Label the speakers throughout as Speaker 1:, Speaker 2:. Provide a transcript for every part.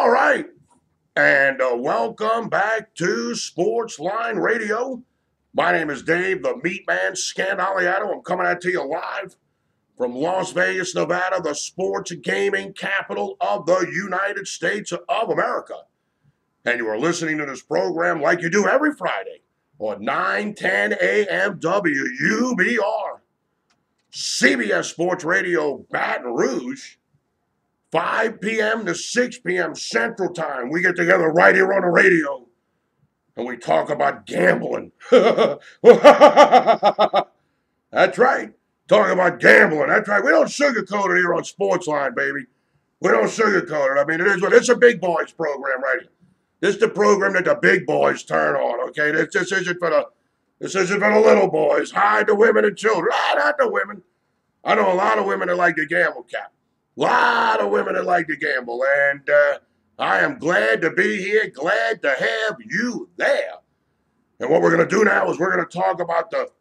Speaker 1: All right, and welcome back to Sports Line Radio. My name is Dave, the MeatMan Scandaliato. I'm coming at to you live from Las Vegas, Nevada, the sports gaming capital of the United States of America. And you are listening to this program like you do every Friday on 9:10 a.m. WUBR CBS Sports Radio, Baton Rouge. 5 p.m. to 6 p.m. Central Time. We get together right here on the radio and we talk about gambling. That's right. Talking about gambling. That's right. We don't sugarcoat it here on Sportsline, baby. We don't sugarcoat it. I mean, it is what it's a big boys program right here. This is the program that the big boys turn on, okay? This isn't for the little boys. Hi, the women and children. Not the women. I know a lot of women that like to gamble, Cap. A lot of women that like to gamble, and I am glad to be here, glad to have you there. And what we're going to do now is we're going to talk about the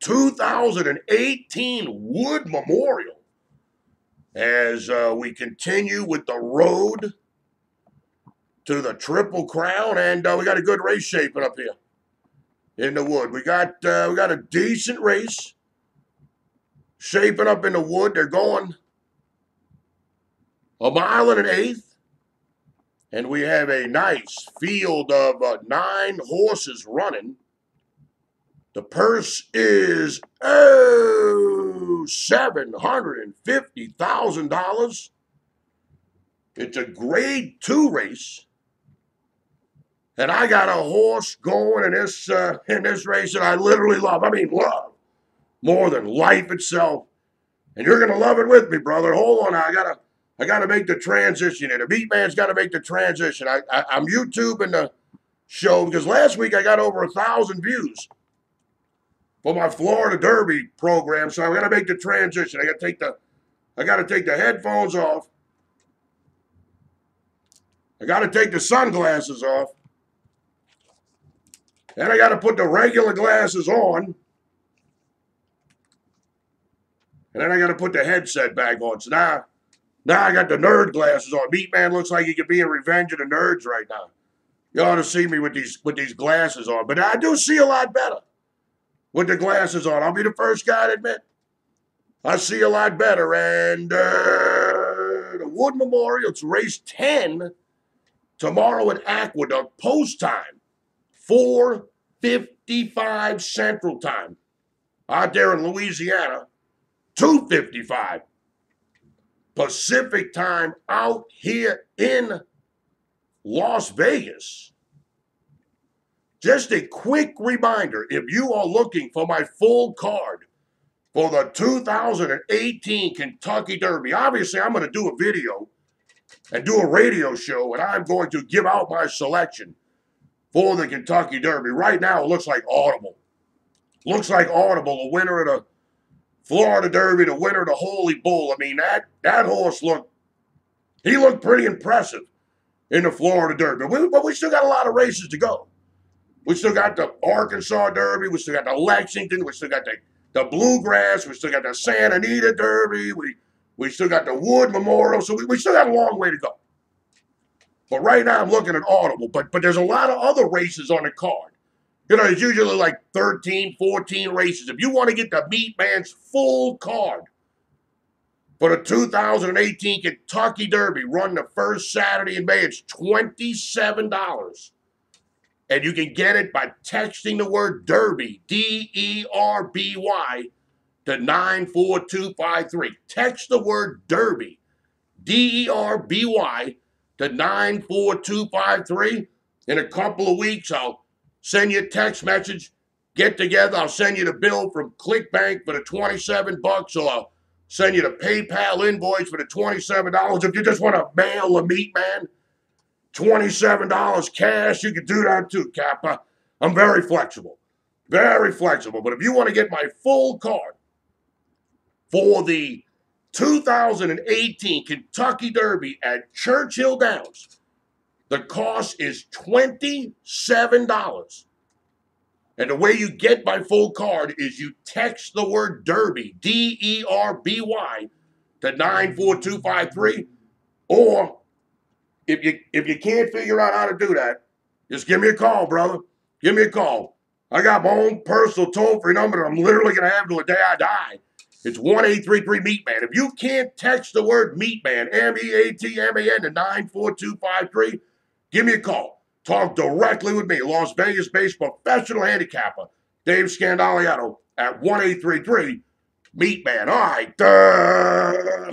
Speaker 1: 2018 Wood Memorial as we continue with the road to the Triple Crown, and we got a good race shaping up here in the Wood. We got a decent race shaping up in the Wood. They're going a mile and an eighth, and we have a nice field of 9 horses running. The purse is $750,000. It's a Grade 2 race, and I got a horse going in this race that I literally love. I mean, love more than life itself, and you're gonna love it with me, brother. Hold on, I gotta make the transition here. The MeatMan's got to make the transition. I'm YouTubing the show because last week I got over 1,000 views for my Florida Derby program, so I got to make the transition. I got to take the headphones off. I got to take the sunglasses off. Then I got to put the regular glasses on. And then I got to put the headset back on. So now I got the nerd glasses on. MeatMan looks like he could be in Revenge of the Nerds right now. You ought to see me with these glasses on. But I do see a lot better with the glasses on. I'll be the first guy to admit I see a lot better. And the Wood Memorial, it's race 10 tomorrow at Aqueduct, post time, 4:55 Central Time. Out there in Louisiana, 2:55. Pacific Time out here in Las Vegas. Just a quick reminder, if you are looking for my full card for the 2018 Kentucky Derby, obviously I'm going to do a video and do a radio show, and I'm going to give out my selection for the Kentucky Derby. Right now, it looks like Audible. Looks like Audible, the winner of the Florida Derby, the winner of the Holy Bull. I mean, that horse looked pretty impressive in the Florida Derby. But we still got a lot of races to go. We still got the Arkansas Derby. We still got the Lexington. We still got the Bluegrass. We still got the Santa Anita Derby. We still got the Wood Memorial. So we still got a long way to go. But right now I'm looking at Audible. But there's a lot of other races on the card. You know, it's usually like 13, 14 races. If you want to get the MeatMan's full card for the 2018 Kentucky Derby, run the first Saturday in May, it's $27. And you can get it by texting the word Derby, D-E-R-B-Y, to 94253. Text the word Derby, D-E-R-B-Y, to 94253. In a couple of weeks, I'll send you a text message, get together. I'll send you the bill from ClickBank for the $27, or I'll send you the PayPal invoice for the $27. If you just want to mail a MeatMan $27 cash, you can do that too, Cap. I'm very flexible. Very flexible. But if you want to get my full card for the 2018 Kentucky Derby at Churchill Downs, the cost is $27. And the way you get my full card is you text the word Derby, D-E-R-B-Y, to 94253, or if you can't figure out how to do that, just give me a call, brother. Give me a call. I got my own personal toll-free number that I'm literally going to have till the day I die. It's 1-833-MeatMan. If you can't text the word MeatMan, MEATMAN to 94253, give me a call. Talk directly with me, Las Vegas-based professional handicapper, Dave Scandaliato, at 1-833-MeatMan. All right,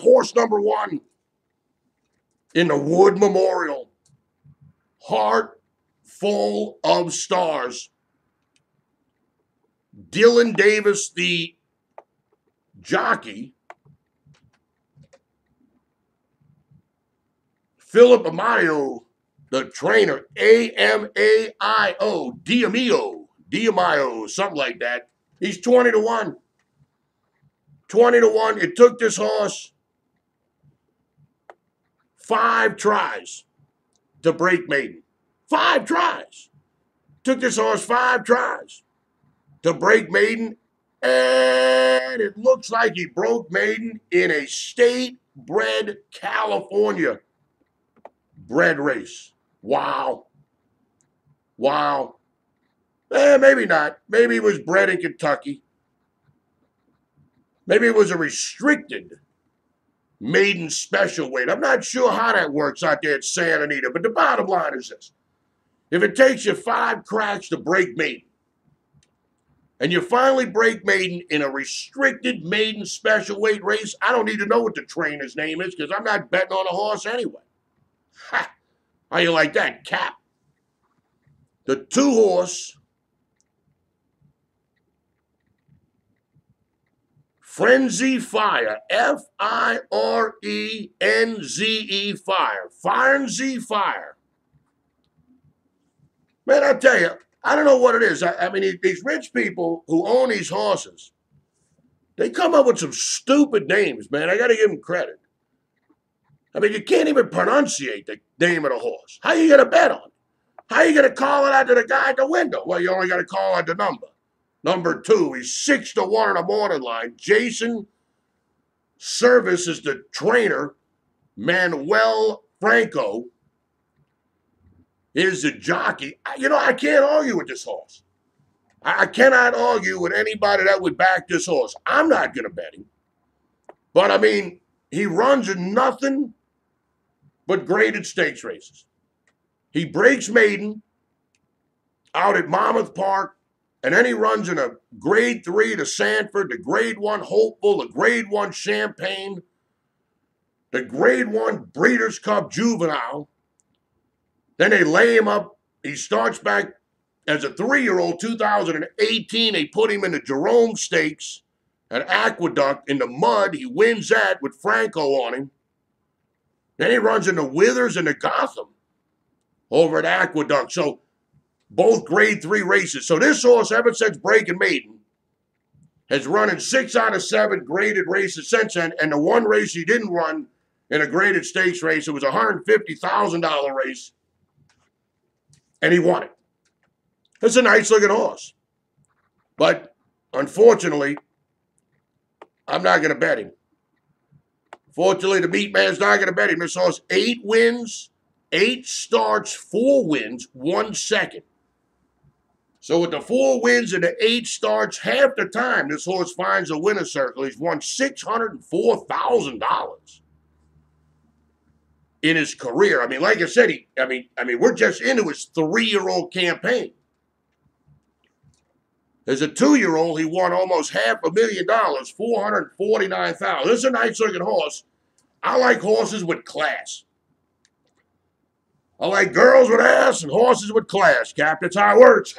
Speaker 1: horse number 1 in the Wood Memorial. Heart Full of Stars. Dylan Davis, the jockey. Philip Amayo, the trainer. A-M-A-I-O. Diamio, something like that. He's 20-1. 20-1. It took this horse 5 tries to break maiden. 5 tries. Took this horse 5 tries to break maiden, and it looks like he broke maiden in a state-bred California bred race. Wow. Wow. Maybe not. Maybe he was bred in Kentucky. Maybe it was a restricted maiden special weight. I'm not sure how that works out there at Santa Anita, but the bottom line is this. If it takes you 5 cracks to break maiden, and you finally break maiden in a restricted maiden special weight race, I don't need to know what the trainer's name is because I'm not betting on a horse anyway. Ha! How you like that, Cap? The 2-horse Frenzy Fire, F-I-R-E-N-Z-E Fire, Frenzy Fire. Man, I tell you, I don't know what it is. I mean, these rich people who own these horses, they come up with some stupid names, man. I got to give them credit. I mean, you can't even pronunciate the name of the horse. How you going to bet on it? How you going to call it out to the guy at the window? Well, you only got to call out the number. Number 2, he's 6-1 in the morning line. Jason Service is the trainer. Manuel Franco is the jockey. You know, I can't argue with this horse. I cannot argue with anybody that would back this horse. I'm not going to bet him. But, I mean, he runs in nothing but graded stakes races. He breaks maiden out at Monmouth Park, and then he runs in a grade 3 to Sanford, the grade 1 Hopeful, the grade 1 Champagne, the grade 1 Breeders' Cup Juvenile. Then they lay him up. He starts back as a 3-year-old, 2018. They put him in the Jerome Stakes at Aqueduct in the mud. He wins that with Franco on him. Then he runs in the Withers and the Gotham over at Aqueduct. So both grade 3 races. So this horse, ever since breaking maiden, has run in 6 out of 7 graded races since then. And the one race he didn't run in a graded stakes race, it was a $150,000 race. And he won it. It's a nice-looking horse. But, unfortunately, I'm not going to bet him. Fortunately, the MeatMan's not going to bet him. This horse, 8 wins, 8 starts, 4 wins, 1 second. So with the 4 wins and the 8 starts, half the time this horse finds a winner's circle. He's won $604,000 in his career. I mean, like I said, we're just into his 3-year-old campaign. As a 2-year-old, he won almost $500,000, $449,000. This is a nice-looking horse. I like horses with class. I like girls with ass and horses with class, Cap. That's how it works.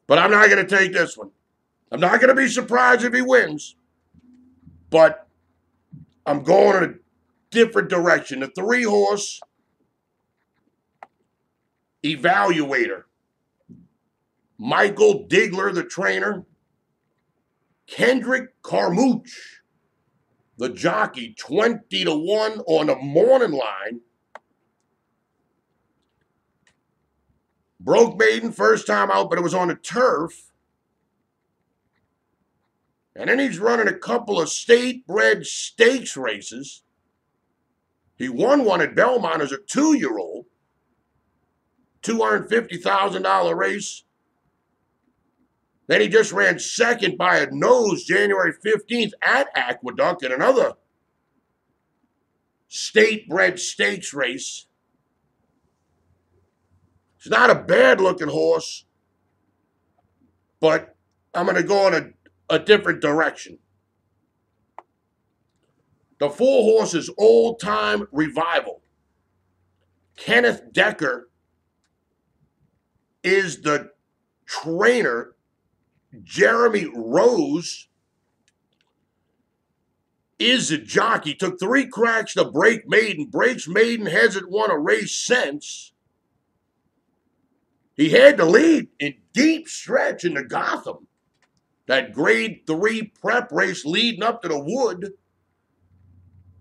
Speaker 1: But I'm not going to take this one. I'm not going to be surprised if he wins. But I'm going in a different direction. The 3-horse Evaluator. Michael Digler, the trainer. Kendrick Carmouche, the jockey, 20-1 on the morning line. Broke maiden first time out, but it was on the turf. And then he's running a couple of state-bred stakes races. He won one at Belmont as a 2-year-old, $250,000 race. Then he just ran second by a nose January 15th at Aqueduct in another state-bred stakes race. It's not a bad-looking horse, but I'm going to go in a different direction. The 4 horses old-time revival. Kenneth Decker is the trainer. Jeremy Rose is a jockey. Took 3 cracks to break Maiden. Breaks Maiden, hasn't won a race since. He had the lead in deep stretch in the Gotham. That grade 3 prep race leading up to the Wood.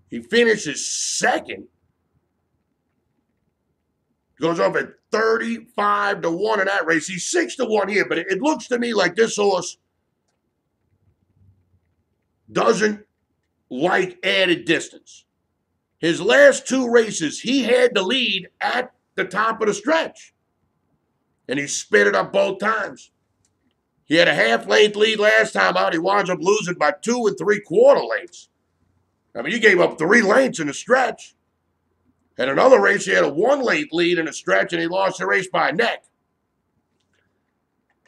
Speaker 1: He finishes second. Goes up at 35-1 in that race. He's 6-1 here, but it looks to me like this horse doesn't like added distance. His last 2 races, he had the lead at the top of the stretch, and he spit it up both times. He had a half-length lead last time out. He winds up losing by 2 3/4 lengths. I mean, he gave up 3 lengths in the stretch. And another race, he had a 1-length lead in a stretch, and he lost the race by a neck.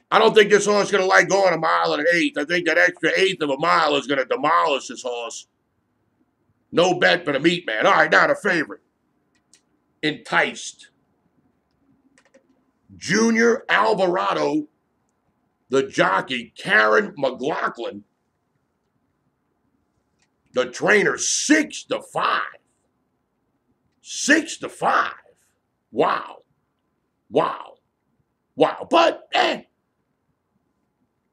Speaker 1: I don't think this horse is going to like going a mile and an eighth. I think that extra eighth of a mile is going to demolish this horse. No bet for the MeatMan. All right, now the favorite. Enticed. Junior Alvarado, the jockey, Karen McLaughlin, the trainer, 6-5. 6-5. Wow. Wow. Wow. But,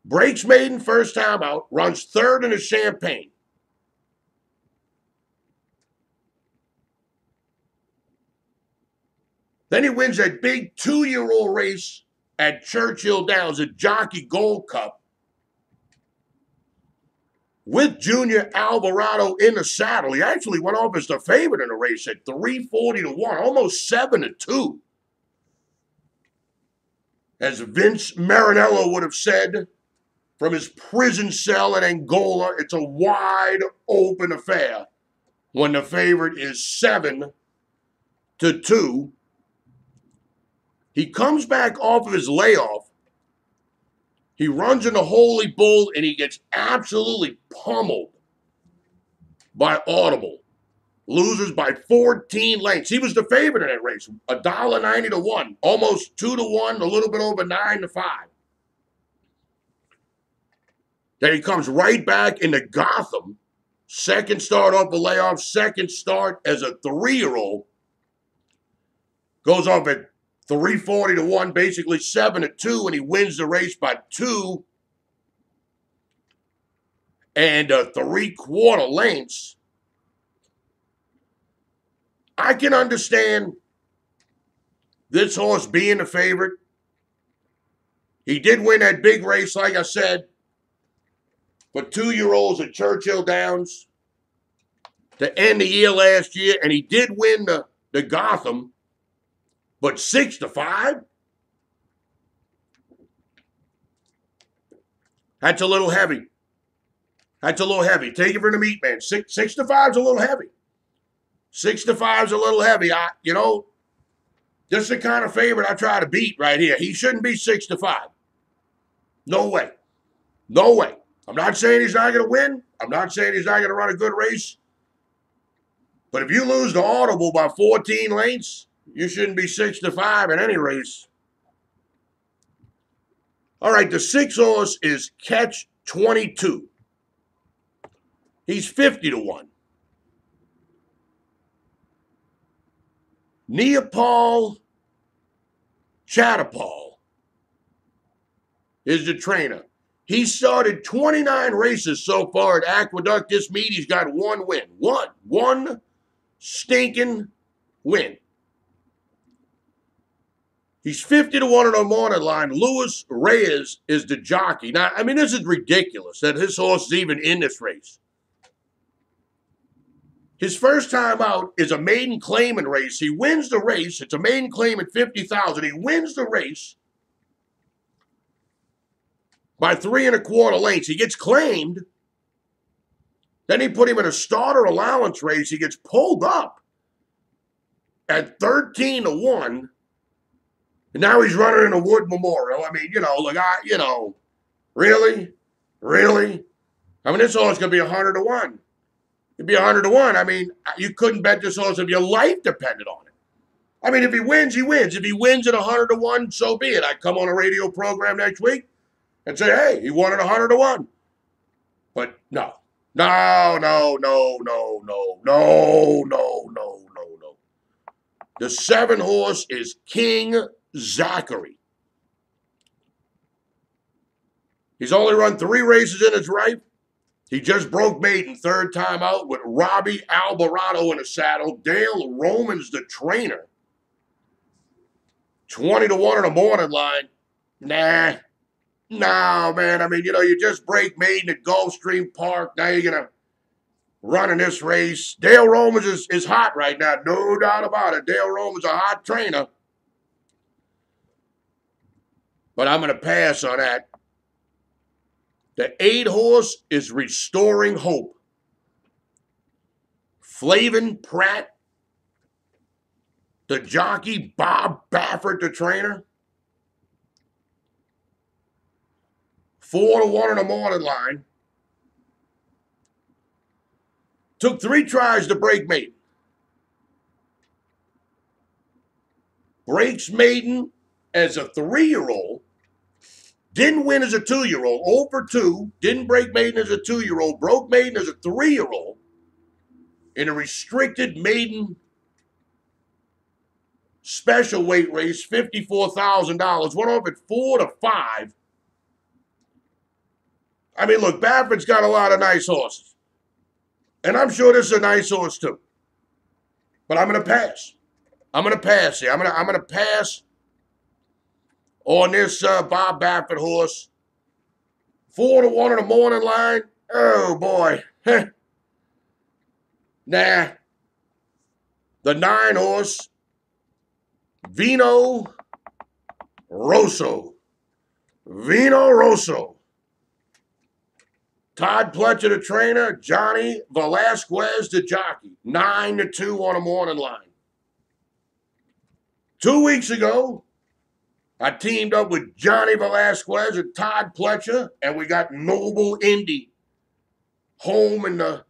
Speaker 1: breaks Maiden first time out, runs 3rd in the Champagne. Then he wins that big 2-year-old race at Churchill Downs, a Jockey Gold Cup, with Junior Alvarado in the saddle. He actually went off as the favorite in the race at 340-1, almost 7-2. As Vince Marinello would have said from his prison cell in Angola, it's a wide open affair when the favorite is 7-2. He comes back off of his layoff. He runs in the Holy Bull, and he gets absolutely pummeled by Audible. Loses by 14 lengths. He was the favorite in that race. $1.90-1. Almost 2-1, a little bit over 9-5. Then he comes right back into Gotham. Second start off the layoff. Second start as a 3-year-old. Goes off at 340-1, basically 7-2, and he wins the race by 2 3/4 lengths. I can understand this horse being the favorite. He did win that big race, like I said, for 2-year-olds at Churchill Downs to end the year last year, and he did win the Gotham. But 6-5? That's a little heavy. That's a little heavy. Take it from the MeatMan. 6-5's a little heavy. 6-5's a little heavy. This is the kind of favorite I try to beat right here. He shouldn't be 6-5. No way. No way. I'm not saying he's not going to win. I'm not saying he's not going to run a good race. But if you lose the Audible by 14 lengths, you shouldn't be 6-5 in any race. All right, the 6 horse is Catch 22. He's 50-1. Neopal Chattapal is the trainer. He started 29 races so far at Aqueduct. This meet, he's got 1 win. One stinking win. He's 50-1 on the morning line. Luis Reyes is the jockey. Now, I mean, this is ridiculous that his horse is even in this race. His first time out is a maiden claiming race. He wins the race. It's a maiden claim at 50,000. He wins the race by 3 1/4 lengths. He gets claimed. Then he put him in a starter allowance race. He gets pulled up at 13-1. And now he's running in a Wood Memorial. I mean, really? Really? I mean, this horse going to be 100-1. It'd be 100-1. I mean, you couldn't bet this horse if your life depended on it. I mean, if he wins, he wins. If he wins at 100-1, so be it. I come on a radio program next week and say, hey, he won at 100-1. But no. The 7 horse is King Zachary. He's only run 3 races in his life. He just broke maiden, 3rd time out with Robbie Alvarado in the saddle. Dale Roman's the trainer. 20-1 in the morning line. No, man. I mean, you just break maiden at Gulfstream Park. Now you're going to run in this race. Dale Romans is hot right now. No doubt about it. Dale Romans a hot trainer. But I'm going to pass on that. The 8 horse is Restoring Hope. Flavin Pratt, the jockey, Bob Baffert, the trainer. 4-1 in the morning line. Took 3 tries to break maiden. Breaks maiden as a 3-year-old. Didn't win as a 2-year-old. 0 for 2. Didn't break maiden as a 2-year-old. Broke maiden as a 3-year-old. In a restricted maiden special weight race, $54,000. Went off at 4-5. I mean, look, Baffert's got a lot of nice horses. And I'm sure this is a nice horse too. But I'm going to pass. I'm going to pass here. I'm going to pass on this Bob Baffert horse. 4-1 in the morning line. Oh, boy. Nah. The 9 horse, Vino Rosso. Vino Rosso. Todd Pletcher, the trainer. Johnny Velasquez, the jockey. 9-2 on the morning line. 2 weeks ago, I teamed up with Johnny Velasquez and Todd Pletcher, and we got Noble Indy home in the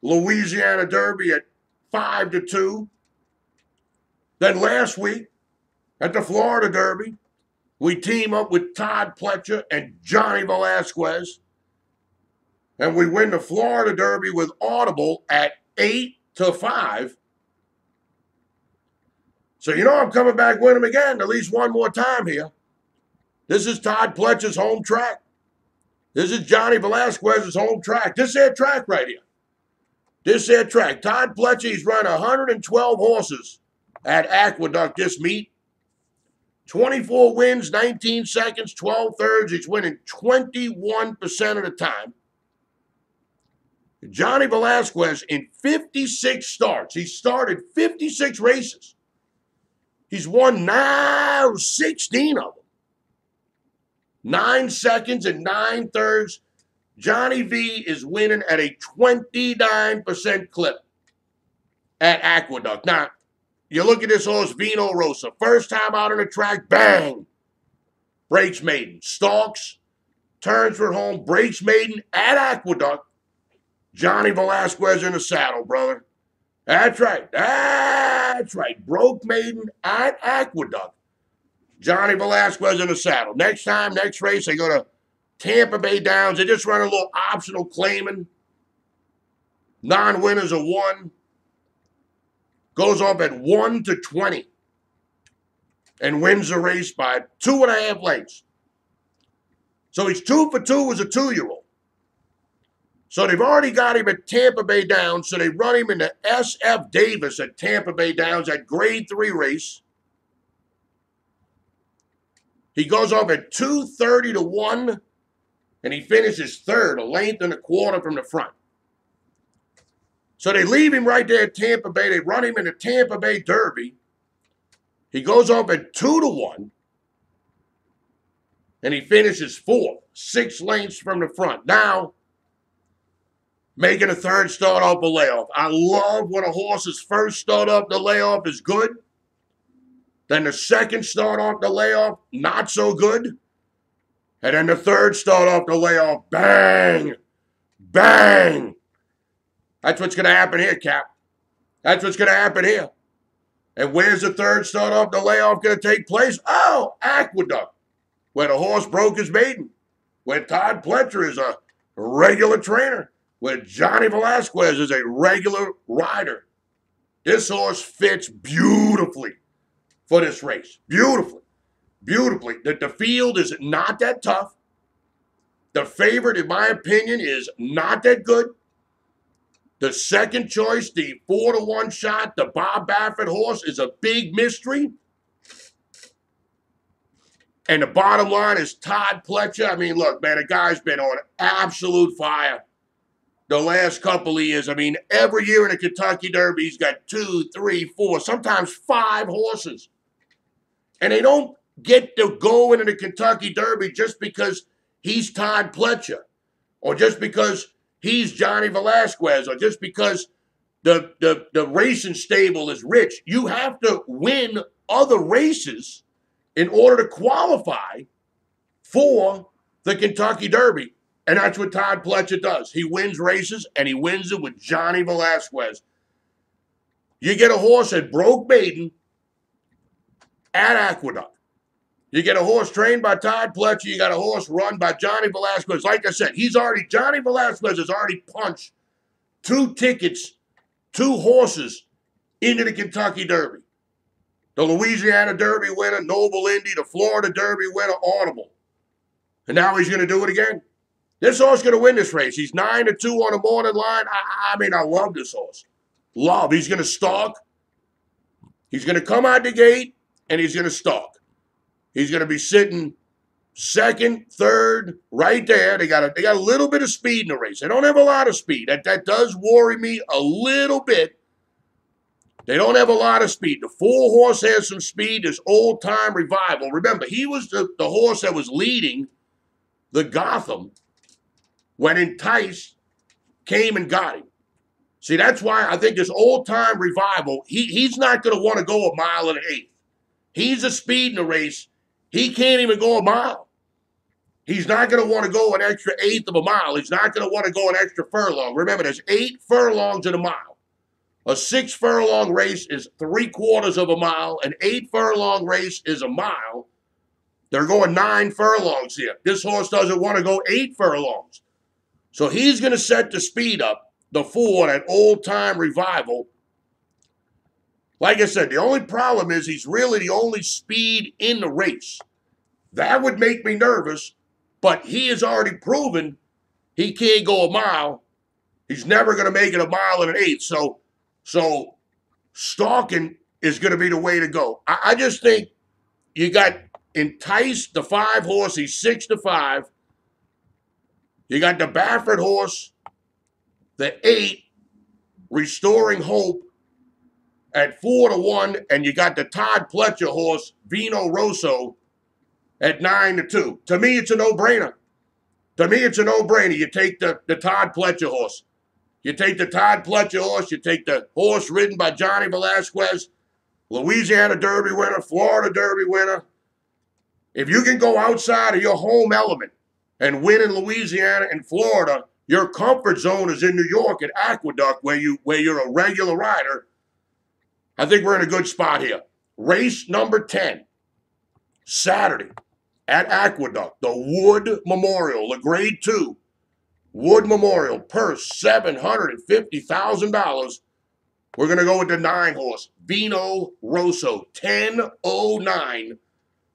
Speaker 1: Louisiana Derby at 5-2. Then last week at the Florida Derby, we team up with Todd Pletcher and Johnny Velasquez, and we win the Florida Derby with Audible at 8-5. So I'm coming back with him again at least one more time here. This is Todd Pletcher's home track. This is Johnny Velasquez's home track. This is their track right here. This is their track. Todd Pletcher, he's run 112 horses at Aqueduct this meet. 24 wins, 19 seconds, 12 thirds. He's winning 21% of the time. Johnny Velasquez in 56 starts. He started 56 races. He's won now 16 of them. 9 seconds and 9 thirds. Johnny V is winning at a 29% clip at Aqueduct. Now, you look at this horse, Vino Rosa. First time out on the track, bang. Breaks maiden. Stalks, turns for home, breaks maiden at Aqueduct. Johnny Velasquez in the saddle, brother. That's right. That's right. Broke maiden at Aqueduct. Johnny Velasquez in the saddle. Next time, next race, they go to Tampa Bay Downs. They just run a little optional claiming. Non-winners of 1. Goes off at 1-20. And wins the race by 2.5 lengths. So he's 2 for 2 as a 2-year-old. So they've already got him at Tampa Bay Downs. So they run him in the SF Davis at Tampa Bay Downs at grade 3 race. He goes off at 230-1, and he finishes 3rd, a length and a quarter from the front. So they leave him right there at Tampa Bay. They run him in the Tampa Bay Derby. He goes off at 2-1. And he finishes 4th, 6 lengths from the front. Now, making a third start off a layoff. I love when a horse's first start off the layoff is good. Then the second start off the layoff, not so good. And then the third start off the layoff, bang, bang. That's what's going to happen here, Cap. That's what's going to happen here. And where's the third start off the layoff going to take place? Oh, Aqueduct, where the horse broke his maiden, where Todd Pletcher is a regular trainer, where Johnny Velasquez is a regular rider. This horse fits beautifully for this race. Beautifully. Beautifully. The field is not that tough. The favorite, in my opinion, is not that good. The second choice, the 4-1 shot, the Bob Baffert horse, is a big mystery. And the bottom line is Todd Pletcher. I mean, look, man, the guy's been on absolute fire the last couple of years. I mean, every year in the Kentucky Derby, he's got 2, 3, 4, sometimes 5 horses. And they don't get to go into the Kentucky Derby just because he's Todd Pletcher, or just because he's Johnny Velasquez, or just because the racing stable is rich. You have to win other races in order to qualify for the Kentucky Derby. And that's what Todd Pletcher does. He wins races, and he wins it with Johnny Velasquez. You get a horse that broke maiden at Aqueduct. You get a horse trained by Todd Pletcher. You got a horse run by Johnny Velasquez. Like I said, Johnny Velasquez has already punched 2 tickets, 2 horses into the Kentucky Derby. The Louisiana Derby winner, Noble Indy, the Florida Derby winner, Audible. And now he's going to do it again. This horse is going to win this race. He's 9-2 on the morning line. I mean, I love this horse. Love. He's going to stalk. He's going to come out the gate, and he's going to stalk. He's going to be sitting second, third, right there. They got a little bit of speed in the race. They don't have a lot of speed. That does worry me a little bit. They don't have a lot of speed. The 4-horse has some speed. This Old Time Revival. Remember, he was the horse that was leading the Gotham when Entice came and got him. See, that's why I think this Old Time Revival, he's not going to want to go a mile and an eighth. He's a speed in the race. He can't even go a mile. He's not going to want to go an extra eighth of a mile. He's not going to want to go an extra furlong. Remember, there's 8 furlongs in a mile. A 6 furlong race is 3/4 of a mile. An 8 furlong race is a mile. They're going 9 furlongs here. This horse doesn't want to go 8 furlongs. So he's going to set the speed up, the 4, that Old Time Revival. Like I said, the only problem is he's really the only speed in the race. That would make me nervous, but he has already proven he can't go a mile. He's never going to make it a mile and an eighth. So stalking is going to be the way to go. I just think you got Entice, the 5-horse. He's 6-5. You got the Baffert horse, the 8, Restoring Hope, at 4-1, and you got the Todd Pletcher horse, Vino Rosso, at 9-2. To me, it's a no-brainer. You take the Todd Pletcher horse. You take the Todd Pletcher horse. You take the horse ridden by Johnny Velasquez, Louisiana Derby winner, Florida Derby winner. If you can go outside of your home element and win in Louisiana and Florida, your comfort zone is in New York at Aqueduct, where you're a regular rider. I think we're in a good spot here. Race number 10, Saturday at Aqueduct, the Wood Memorial, the Grade 2 Wood Memorial, purse $750,000. We're going to go with the 9-horse, Vino Rosso, 10:09.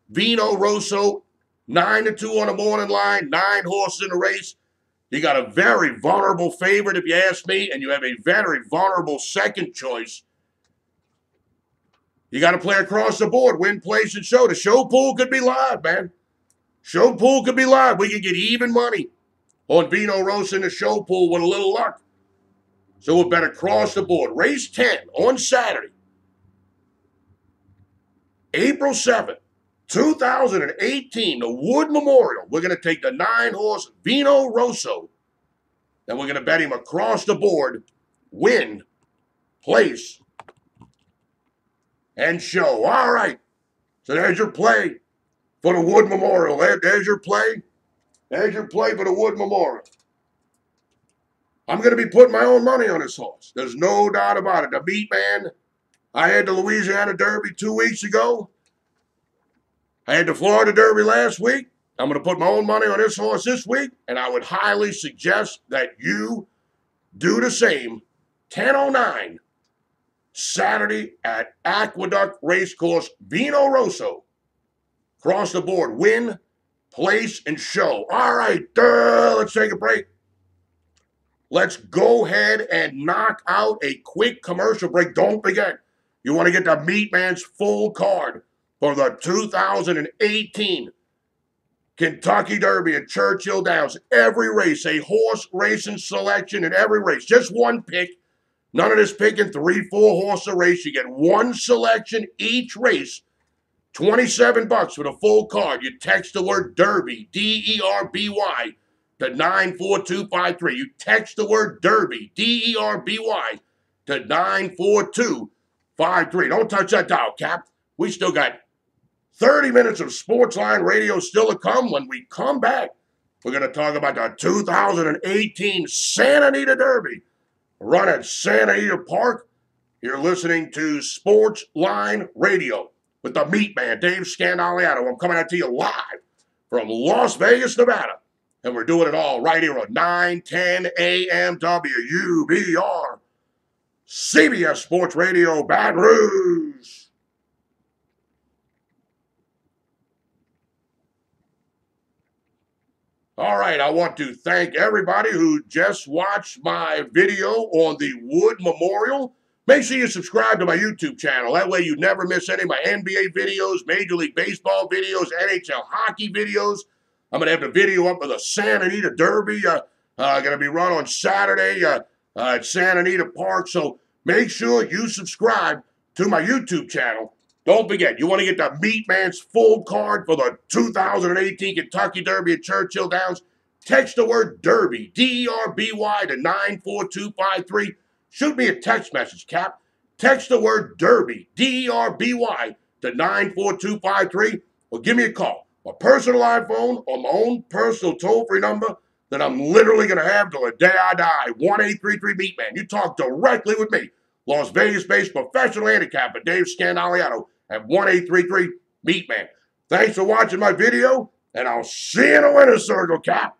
Speaker 1: Vino Rosso, 9-2 on the morning line, 9 horses in the race. You got a very vulnerable favorite, if you ask me, and you have a very vulnerable second choice. You got to play across the board, win, place, and show. The show pool could be live, man. Show pool could be live. We could get even money on Vino Rosso in the show pool with a little luck. So we'll bet across the board. Race 10 on Saturday, April 7th, 2018, the Wood Memorial. We're going to take the 9-horse Vino Rosso. Then we're going to bet him across the board, win, place, and show. All right. So there's your play for the Wood Memorial. There's your play. There's your play for the Wood Memorial. I'm going to be putting my own money on this horse. There's no doubt about it. The MeatMan. I had the Louisiana Derby 2 weeks ago. I had the Florida Derby last week. I'm going to put my own money on this horse this week, and I would highly suggest that you do the same. 10:09 Saturday at Aqueduct Racecourse, Vino Rosso. Across the board, win, place, and show. All right, let's take a break. Let's go ahead and knock out a quick commercial break. Don't forget, you want to get the MeatMan's full card for the 2018 Kentucky Derby at Churchill Downs. Every race, a horse racing selection in every race. Just one pick. None of this picking 3-4 horse a race. You get one selection each race. $27 for the full card. You text the word Derby, D-E-R-B-Y, to 94253. You text the word Derby, D-E-R-B-Y, to 94253. Don't touch that dial, Cap. We still got 30 minutes of Sportsline Radio still to come. When we come back, we're going to talk about the 2018 Santa Anita Derby, run at Santa Anita Park. You're listening to Sportsline Radio with the MeatMan, Dave Scandaliato. I'm coming out to you live from Las Vegas, Nevada. And we're doing it all right here on 910 AM WUBR CBS Sports Radio, Baton Rouge. All right, I want to thank everybody who just watched my video on the Wood Memorial. Make sure you subscribe to my YouTube channel. That way you never miss any of my NBA videos, Major League Baseball videos, NHL hockey videos. I'm going to have the video up of the Santa Anita Derby. Going to be run on Saturday at Santa Anita Park. So make sure you subscribe to my YouTube channel. Don't forget, you want to get the MeatMan's full card for the 2018 Kentucky Derby at Churchill Downs. Text the word Derby, D-E-R-B-Y, to 94253. Shoot me a text message, Cap. Text the word Derby, D-E-R-B-Y, to 94253. Or give me a call. My personal iPhone or my own personal toll-free number that I'm literally going to have till the day I die. 1-833-MeatMan. You talk directly with me. Las Vegas-based professional handicapper Dave Scandaliato at 1-833-MeatMan. Thanks for watching my video, and I'll see you in the winner's circle, Cap.